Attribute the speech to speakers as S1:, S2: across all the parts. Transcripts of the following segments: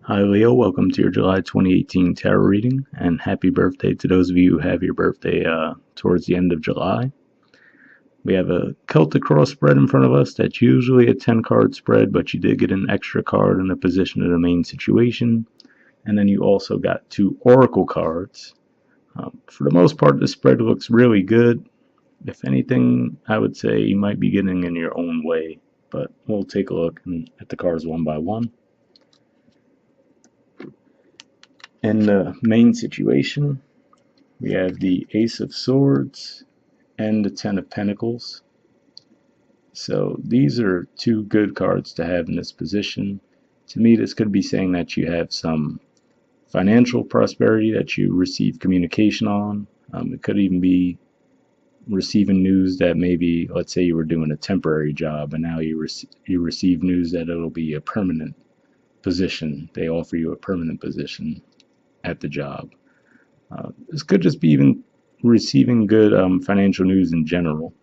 S1: Hi Leo, welcome to your July 2018 tarot reading, and happy birthday to those of you who have your birthday towards the end of July. We have a Celtic Cross spread in front of us. That's usually a 10 card spread, but you did get an extra card in the position of the main situation. And then you also got 2 Oracle cards. For the most part, the spread looks really good. If anything, I would say you might be getting in your own way, but we'll take a look at the cards one by one. In the main situation, we have the Ace of Swords and the Ten of Pentacles. So these are 2 good cards to have in this position. To me, this could be saying that you have some financial prosperity that you receive communication on. It could even be receiving news that maybe, let's say you were doing a temporary job and now you receive news that it'll be a permanent position. They offer you a permanent position at the job. This could just be even receiving good financial news in general.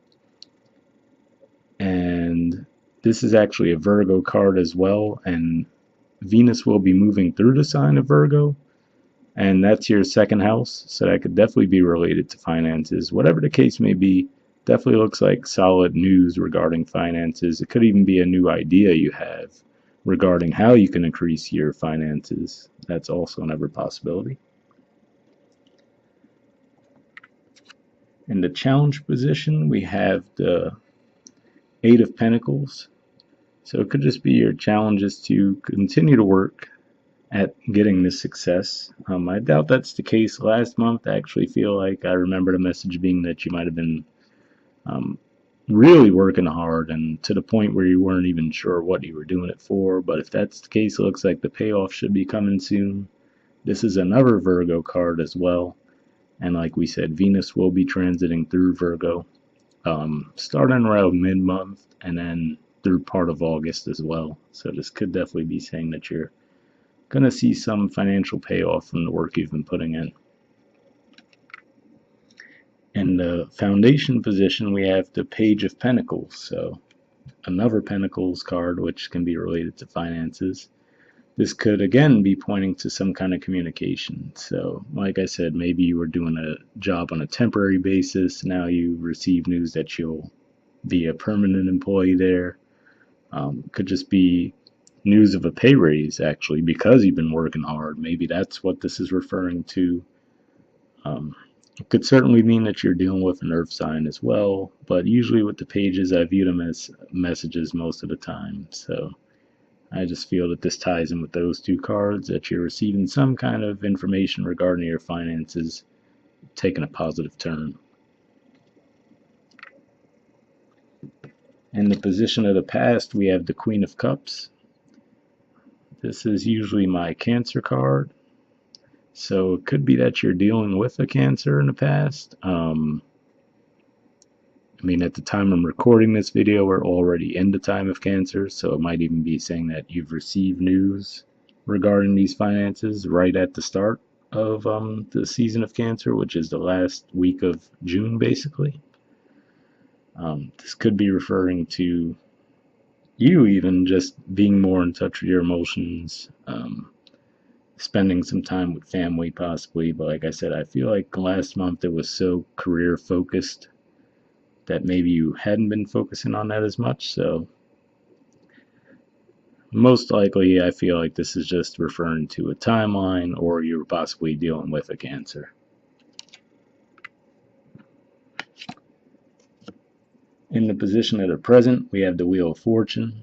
S1: And this is actually a Virgo card as well, and Venus will be moving through the sign of Virgo, and that's your second house, so that could definitely be related to finances. Whatever the case may be, definitely looks like solid news regarding finances. It could even be a new idea you have regarding how you can increase your finances. That's also another possibility. In the challenge position, we have the Eight of Pentacles. So it could just be your challenges to continue to work at getting this success. I doubt that's the case last month. I actually feel like I remember the message being that you might have been really working hard and to the point where you weren't even sure what you were doing it for. But if that's the case, it looks like the payoff should be coming soon. This is another Virgo card as well. And like we said, Venus will be transiting through Virgo, starting around mid-month and then through part of August as well. So this could definitely be saying that you're going to see some financial payoff from the work you've been putting in. In the foundation position, we have the Page of Pentacles. So another Pentacles card, which can be related to finances. This could again be pointing to some kind of communication. So like I said, maybe you were doing a job on a temporary basis. Now you receive news that you'll be a permanent employee there. Could just be news of a pay raise actually because you've been working hard. Maybe that's what this is referring to. It could certainly mean that you're dealing with an earth sign as well, but usually with the pages I view them as messages most of the time. So I just feel that this ties in with those 2 cards, that you're receiving some kind of information regarding your finances taking a positive turn. In the position of the past, we have the Queen of Cups. This is usually my Cancer card. So it could be that you're dealing with a Cancer in the past. I mean, at the time I'm recording this video, we're already in the time of Cancer, so it might even be saying that you've received news regarding these finances right at the start of the season of Cancer, which is the last week of June, basically. This could be referring to you even just being more in touch with your emotions, spending some time with family possibly, but like I said, I feel like last month it was so career focused that maybe you hadn't been focusing on that as much. So most likely I feel like this is just referring to a timeline, or you're possibly dealing with a Cancer. In the position of the present, we have the Wheel of Fortune.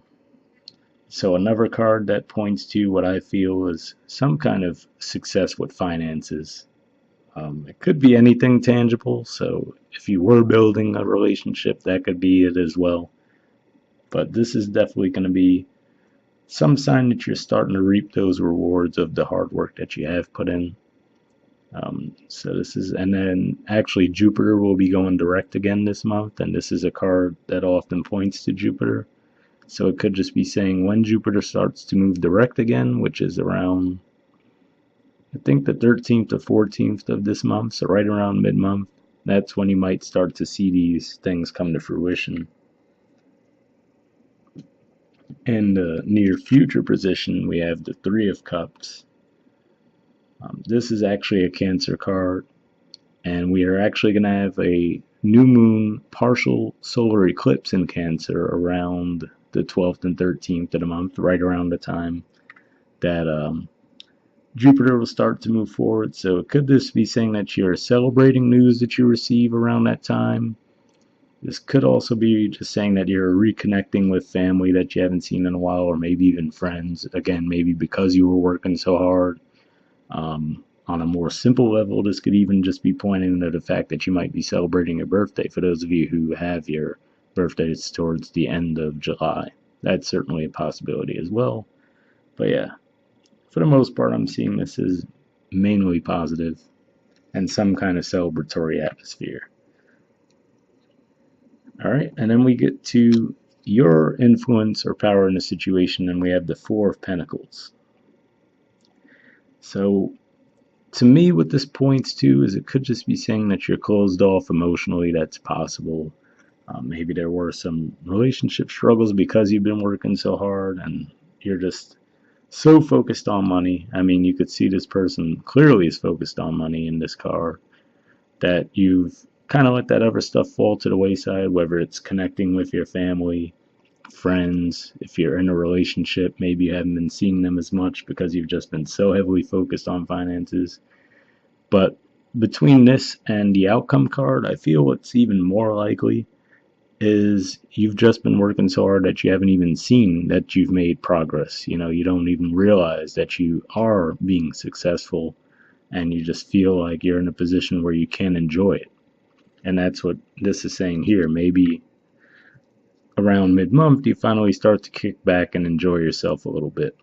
S1: So another card that points to what I feel is some kind of success with finances. It could be anything tangible, so if you were building a relationship, that could be it as well. But this is definitely going to be some sign that you're starting to reap those rewards of the hard work that you have put in. So this is, and then actually Jupiter will be going direct again this month, and this is a card that often points to Jupiter. So it could just be saying when Jupiter starts to move direct again, which is around, I think, the 13th to 14th of this month, so right around mid-month, that's when you might start to see these things come to fruition. In the near future position, we have the Three of Cups. This is actually a Cancer card, and we are actually going to have a new moon partial solar eclipse in Cancer around the 12th and 13th of the month, right around the time that Jupiter will start to move forward. So could this be saying that you're celebrating news that you receive around that time? This could also be just saying that you're reconnecting with family that you haven't seen in a while, or maybe even friends. Again, maybe because you were working so hard. On a more simple level, this could even just be pointing to the fact that you might be celebrating your birthday for those of you who have your birthdays towards the end of July. That's certainly a possibility as well. But yeah, for the most part, I'm seeing this as mainly positive and some kind of celebratory atmosphere. All right, and then we get to your influence or power in the situation, and we have the Four of Pentacles. So to me, what this points to is it could just be saying that you're closed off emotionally. That's possible. Maybe there were some relationship struggles because you've been working so hard and you're just so focused on money. I mean, you could see this person clearly is focused on money in this card, that you've kind of let that other stuff fall to the wayside, whether it's connecting with your family, friends. If you're in a relationship, maybe you haven't been seeing them as much because you've just been so heavily focused on finances. But between this and the outcome card, I feel what's even more likely is you've just been working so hard that you haven't even seen that you've made progress. You know, you don't even realize that you are being successful, and you just feel like you're in a position where you can enjoy it. And that's what this is saying here. Maybe around mid-month you finally start to kick back and enjoy yourself a little bit.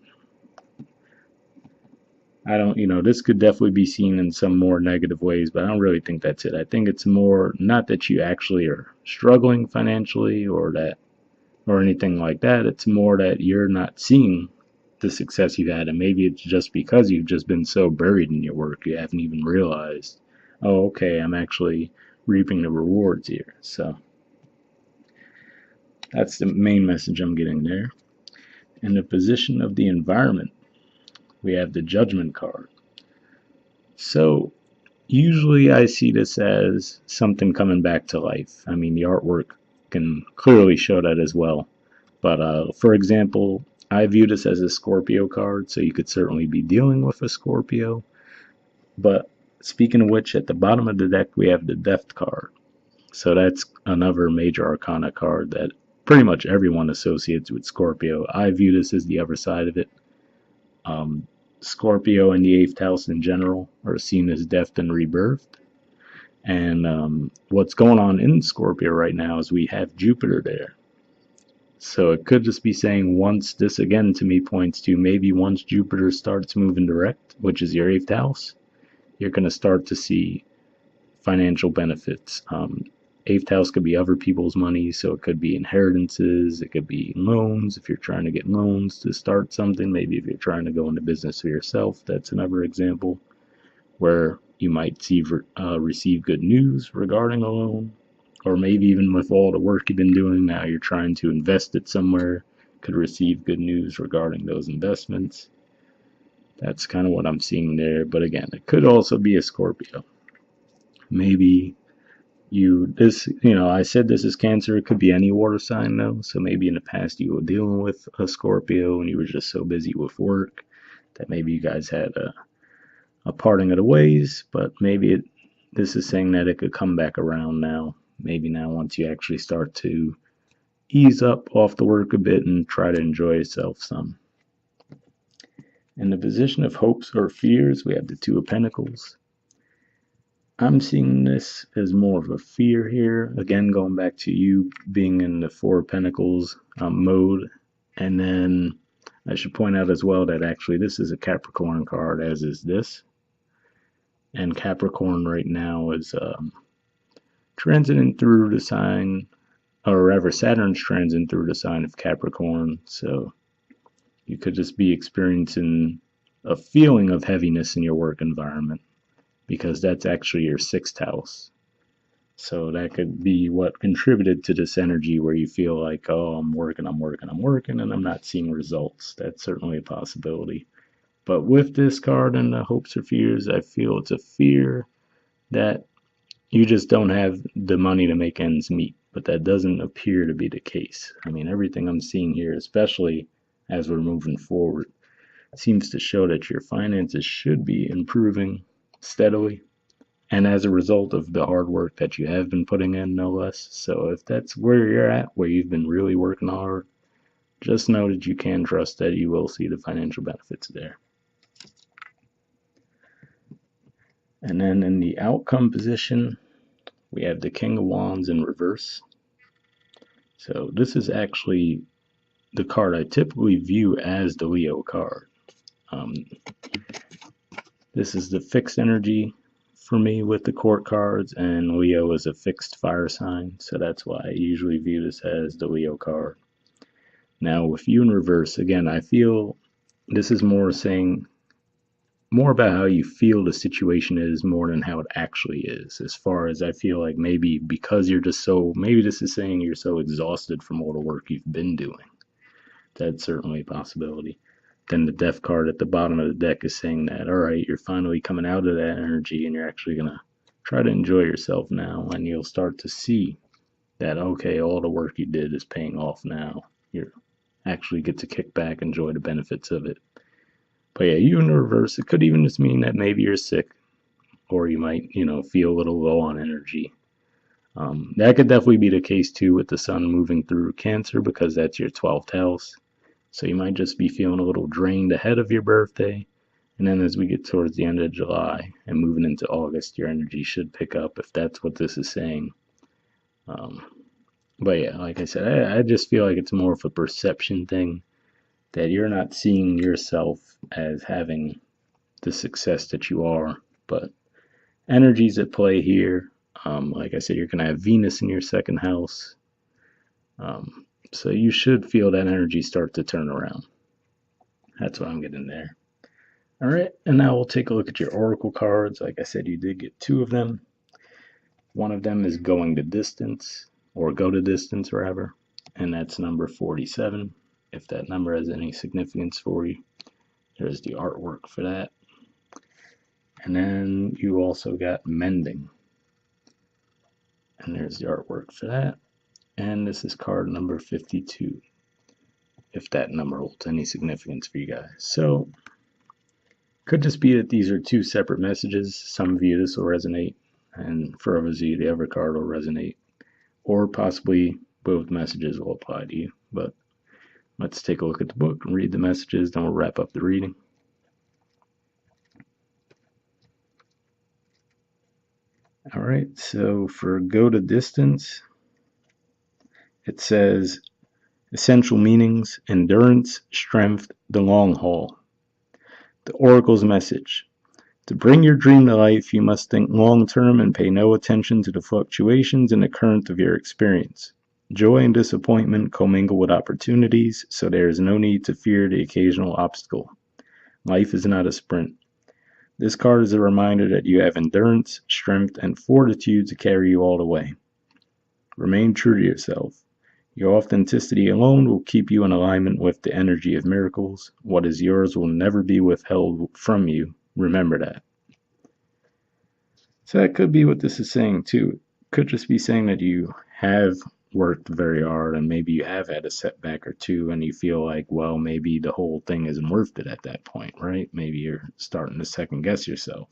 S1: I don't, this could definitely be seen in some more negative ways, but I don't really think that's it. I think it's more not that you actually are struggling financially or anything like that. It's more that you're not seeing the success you've had, and maybe it's just because you've just been so buried in your work you haven't even realized, oh, okay, I'm actually reaping the rewards here. So that's the main message I'm getting there. In the position of the environment, we have the Judgment card. So usually I see this as something coming back to life. I mean, the artwork can clearly show that as well. But for example, I view this as a Scorpio card, so you could certainly be dealing with a Scorpio. But speaking of which, at the bottom of the deck we have the Death card. So that's another major arcana card that pretty much everyone associates with Scorpio. I view this as the other side of it. Scorpio and the 8th house in general are seen as death and rebirth. And what's going on in Scorpio right now is we have Jupiter there. So it could just be saying once, this again to me points to maybe once Jupiter starts moving direct, which is your 8th house, you're going to start to see financial benefits. 8th house could be other people's money, so it could be inheritances, it could be loans if you're trying to get loans to start something. Maybe if you're trying to go into business for yourself, that's another example where you might receive good news regarding a loan. Or maybe even with all the work you've been doing, now you're trying to invest it somewhere, could receive good news regarding those investments. That's kind of what I'm seeing there. But again, it could also be a Scorpio. Maybe I said this is Cancer. It could be any water sign though. So maybe in the past you were dealing with a Scorpio and you were just so busy with work that maybe you guys had a parting of the ways. But maybe this is saying that it could come back around now. Maybe now once you actually start to ease up off the work a bit and try to enjoy yourself some. In the position of hopes or fears, we have the Two of Pentacles. I'm seeing this as more of a fear here. Again, going back to you being in the Four of Pentacles mode. And then I should point out as well that actually this is a Capricorn card, as is this. And Capricorn right now is transiting through the sign, or rather Saturn's transiting through the sign of Capricorn. So you could just be experiencing a feeling of heaviness in your work environment, because that's actually your 6th house. So that could be what contributed to this energy where you feel like, oh, I'm working, and I'm not seeing results. That's certainly a possibility. But with this card and the hopes or fears, I feel it's a fear that you just don't have the money to make ends meet. But that doesn't appear to be the case. I mean, everything I'm seeing here, especially as we're moving forward, seems to show that your finances should be improving steadily. And as a result of the hard work that you have been putting in, no less. So if that's where you're at, where you've been really working hard, just know that you can trust that you will see the financial benefits there. And then in the outcome position, we have the King of Wands in reverse. So this is actually the card I typically view as the Leo card. This is the fixed energy for me with the court cards, and Leo is a fixed fire sign, so that's why I usually view this as the Leo card. Now with you in reverse, again, I feel this is more saying more about how you feel the situation is more than how it actually is. As far as I feel like maybe because you're just so, maybe this is saying you're so exhausted from all the work you've been doing. That's certainly a possibility. Then the death card at the bottom of the deck is saying that, all right, you're finally coming out of that energy and you're actually going to try to enjoy yourself now, and you'll start to see that, okay, all the work you did is paying off now. You actually get to kick back, enjoy the benefits of it. But yeah, you in the reverse, it could even just mean that maybe you're sick, or you might, feel a little low on energy. That could definitely be the case too with the sun moving through Cancer, because that's your 12th house. So you might just be feeling a little drained ahead of your birthday. And then as we get towards the end of July and moving into August, your energy should pick up if that's what this is saying. But yeah, like I said, I just feel like it's more of a perception thing, that you're not seeing yourself as having the success that you are. But energies at play here. Like I said, you're going to have Venus in your second house. So you should feel that energy start to turn around. That's what I'm getting there. All right, and now we'll take a look at your oracle cards. Like I said, you did get 2 of them. One of them is going to distance, or go to distance rather, and that's number 47. If that number has any significance for you, there's the artwork for that. And then you also got mending, and there's the artwork for that. And this is card number 52, if that number holds any significance for you guys. So could just be that these are 2 separate messages. Some of you this will resonate, and for others of you the other card will resonate, or possibly both messages will apply to you. But let's take a look at the book and read the messages, then we'll wrap up the reading. All right, so for go to distance, it says essential meanings: endurance, strength, the long haul. The Oracle's message: to bring your dream to life, you must think long term and pay no attention to the fluctuations in the current of your experience. Joy and disappointment commingle with opportunities, so there is no need to fear the occasional obstacle. Life is not a sprint. This card is a reminder that you have endurance, strength, and fortitude to carry you all the way. Remain true to yourself. Your authenticity alone will keep you in alignment with the energy of miracles. What is yours will never be withheld from you. Remember that. So that could be what this is saying too. It could just be saying that you have worked very hard and maybe you have had a setback or 2 and you feel like, well, maybe the whole thing isn't worth it at that point, right? Maybe you're starting to second guess yourself.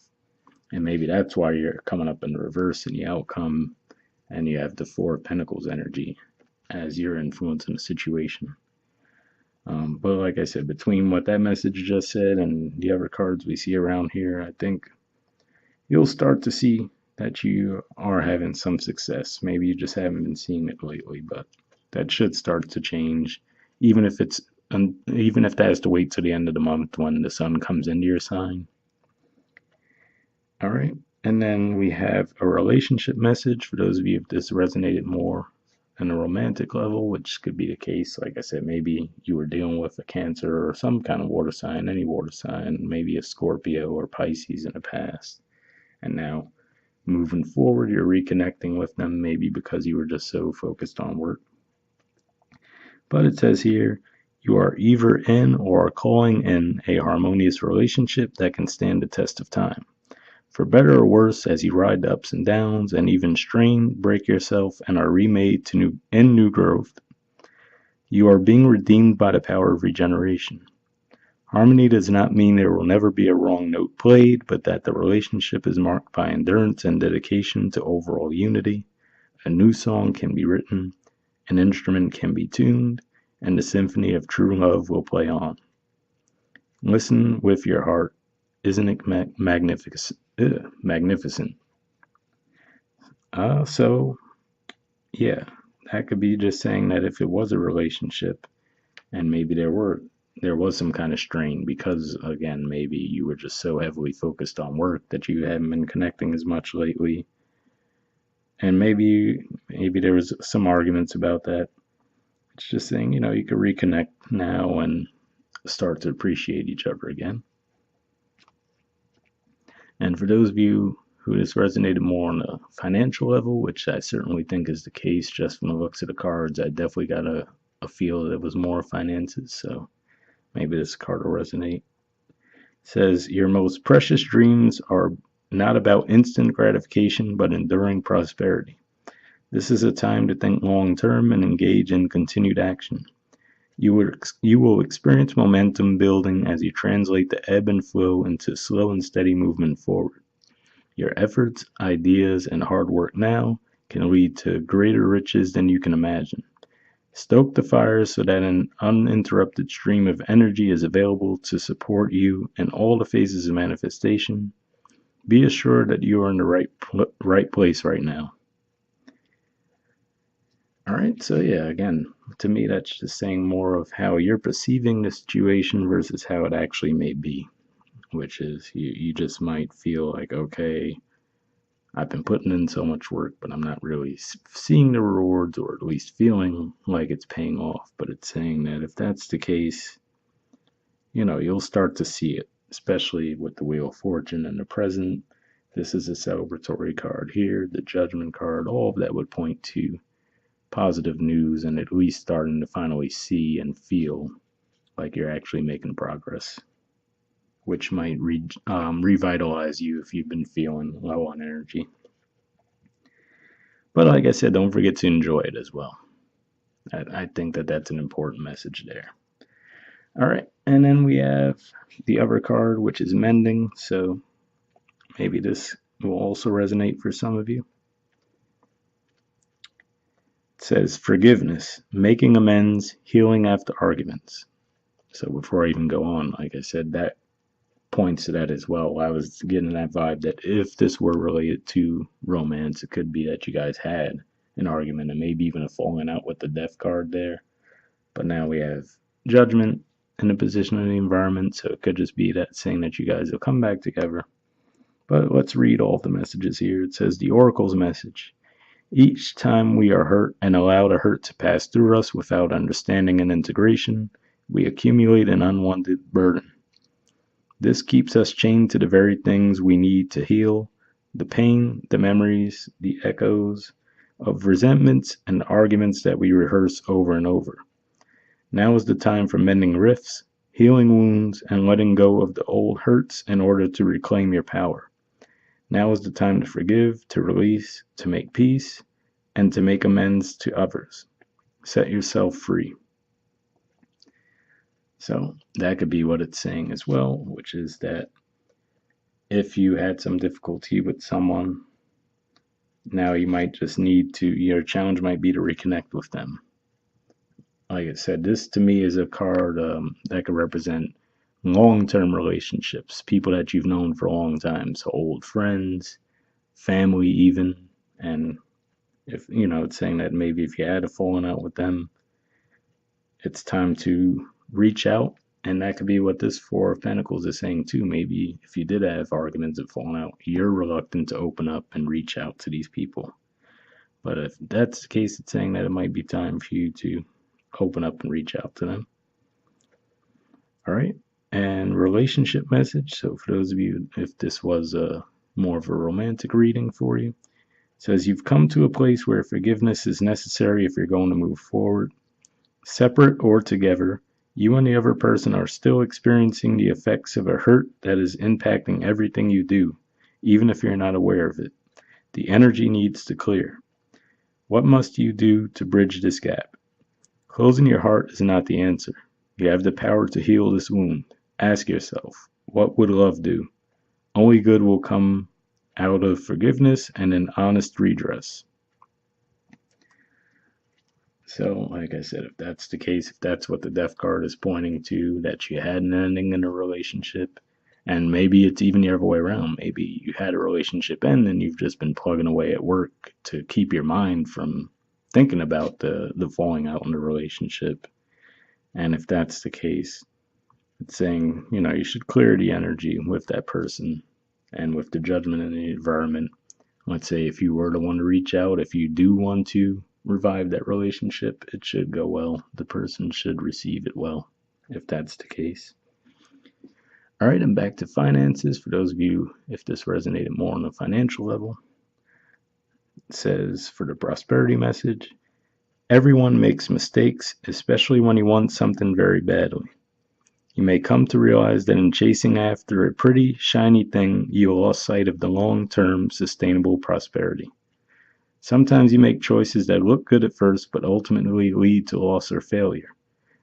S1: And maybe that's why you're coming up in the reverse in the outcome, and you have the 4 of Pentacles energy as your influence in the situation. But like I said, between what that message just said and the other cards we see around here, I think you'll start to see that you are having some success. Maybe you just haven't been seeing it lately, but that should start to change, even if that has to wait till the end of the month when the sun comes into your sign. All right, and then we have a relationship message for those of you if this resonated more on a romantic level, which could be the case. Like I said, maybe you were dealing with a Cancer or some kind of water sign, any water sign, maybe a Scorpio or Pisces in the past, and now moving forward, you're reconnecting with them, maybe because you were just so focused on work. But it says here, you are either in or are calling in a harmonious relationship that can stand the test of time. For better or worse, as you ride the ups and downs and even strain, break yourself, and are remade to new growth, you are being redeemed by the power of regeneration. Harmony does not mean there will never be a wrong note played, but that the relationship is marked by endurance and dedication to overall unity. A new song can be written, an instrument can be tuned, and the symphony of true love will play on. Listen with your heart. Isn't it magnificent? Magnificent. So, yeah, that could be just saying that if it was a relationship, and maybe there was some kind of strain because, again, maybe you were just so heavily focused on work that you haven't been connecting as much lately. And maybe there was some arguments about that. It's just saying, you could reconnect now and start to appreciate each other again. And for those of you who this resonated more on a financial level, which I certainly think is the case just from the looks of the cards, I definitely got a feel that it was more finances, so maybe this card will resonate. It says, your most precious dreams are not about instant gratification, but enduring prosperity. This is a time to think long term and engage in continued action. You will experience momentum building as you translate the ebb and flow into slow and steady movement forward. Your efforts, ideas, and hard work now can lead to greater riches than you can imagine. Stoke the fire so that an uninterrupted stream of energy is available to support you in all the phases of manifestation. Be assured that you are in the right place right now. All right, so yeah, again, to me, that's just saying more of how you're perceiving the situation versus how it actually may be, which is you just might feel like, okay, I've been putting in so much work, but I'm not really seeing the rewards, or at least feeling like it's paying off. But it's saying that if that's the case, you'll start to see it, especially with the Wheel of Fortune in the present. This is a celebratory card here, the Judgment card, all of that would point to positive news and at least starting to finally see and feel like you're actually making progress, which might revitalize you if you've been feeling low on energy. But like I said, don't forget to enjoy it as well. I think that that's an important message there. All right, and then we have the other card, which is Mending, so maybe this will also resonate for some of you. It says forgiveness, making amends, healing after arguments. So before I even go on, like I said, that points to that as well. I was getting that vibe that if this were related to romance, it could be that you guys had an argument and maybe even a falling out with the Death card there. But now we have Judgment in the position of the environment, so it could just be that saying that you guys will come back together. But let's read all the messages here. It says the Oracle's message. Each time we are hurt and allow the hurt to pass through us without understanding and integration, we accumulate an unwanted burden. This keeps us chained to the very things we need to heal, the pain, the memories, the echoes of resentments and arguments that we rehearse over and over. Now is the time for mending rifts, healing wounds, and letting go of the old hurts in order to reclaim your power. Now is the time to forgive, to release, to make peace, and to make amends to others. Set yourself free. So that could be what it's saying as well, which is that if you had some difficulty with someone, now you might just need to, your challenge might be to reconnect with them. Like I said, this to me is a card that could represent long-term relationships, people that you've known for a long time, so old friends, family even, and if it's saying that maybe if you had a falling out with them, it's time to reach out, and that could be what this Four of Pentacles is saying too. Maybe if you did have arguments and falling out, you're reluctant to open up and reach out to these people. But if that's the case, it's saying that it might be time for you to open up and reach out to them. All right. And relationship message. So for those of you, if this was a more of a romantic reading for you. It says you've come to a place where forgiveness is necessary if you're going to move forward. Separate or together, you and the other person are still experiencing the effects of a hurt that is impacting everything you do, even if you're not aware of it. The energy needs to clear. What must you do to bridge this gap? Closing your heart is not the answer. You have the power to heal this wound. Ask yourself, what would love do? Only good will come out of forgiveness and an honest redress. So, like I said, if that's the case, if that's what the death card is pointing to, that you had an ending in a relationship, and maybe it's even the other way around. Maybe you had a relationship end and you've just been plugging away at work to keep your mind from thinking about the falling out in the relationship. And if that's the case, it's saying, you should clear the energy with that person and with the judgment in the environment. Let's say if you were the one to reach out, if you do want to revive that relationship, it should go well. The person should receive it well, if that's the case. All right, and back to finances. For those of you, if this resonated more on the financial level, it says for the prosperity message, everyone makes mistakes, especially when he wants something very badly. You may come to realize that in chasing after a pretty, shiny thing, you lost sight of the long-term, sustainable prosperity. Sometimes you make choices that look good at first, but ultimately lead to loss or failure.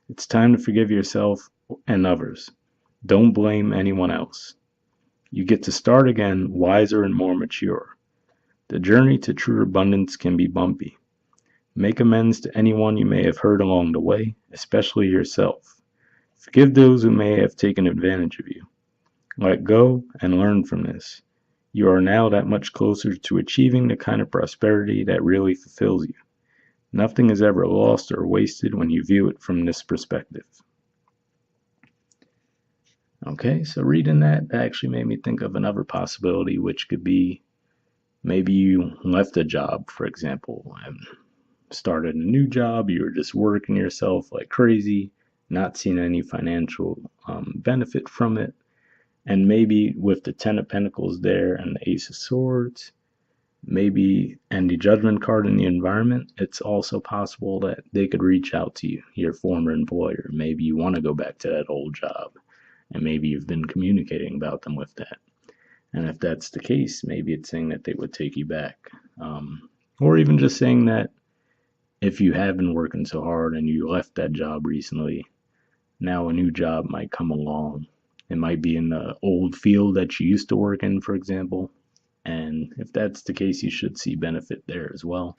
S1: It's time to forgive yourself and others. Don't blame anyone else. You get to start again, wiser and more mature. The journey to true abundance can be bumpy. Make amends to anyone you may have hurt along the way, especially yourself. Forgive those who may have taken advantage of you. Let go and learn from this. You are now that much closer to achieving the kind of prosperity that really fulfills you. Nothing is ever lost or wasted when you view it from this perspective. Okay, so reading that actually made me think of another possibility, which could be maybe you left a job, for example, and started a new job. You were just working yourself like crazy, not seeing any financial benefit from it. And maybe with the Ten of Pentacles there and the Ace of Swords, maybe, and the Judgment card in the environment, it's also possible that they could reach out to you, your former employer. Maybe you want to go back to that old job, and maybe you've been communicating about them with that. And if that's the case, maybe it's saying that they would take you back. Or even just saying that if you have been working so hard and you left that job recently, now a new job might come along. It might be in the old field that you used to work in, for example. And if that's the case, you should see benefit there as well.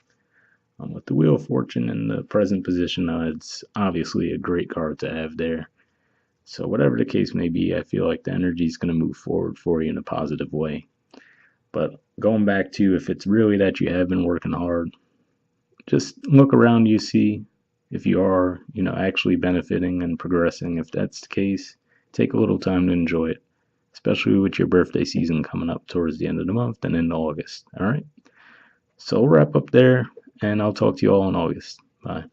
S1: With the Wheel of Fortune in the present position, it's obviously a great card to have there. So whatever the case may be, I feel like the energy is going to move forward for you in a positive way. But going back to if it's really that you have been working hard, just look around you, see if you are, actually benefiting and progressing. If that's the case, take a little time to enjoy it, especially with your birthday season coming up towards the end of the month and in August. All right. So we'll wrap up there, and I'll talk to you all in August. Bye.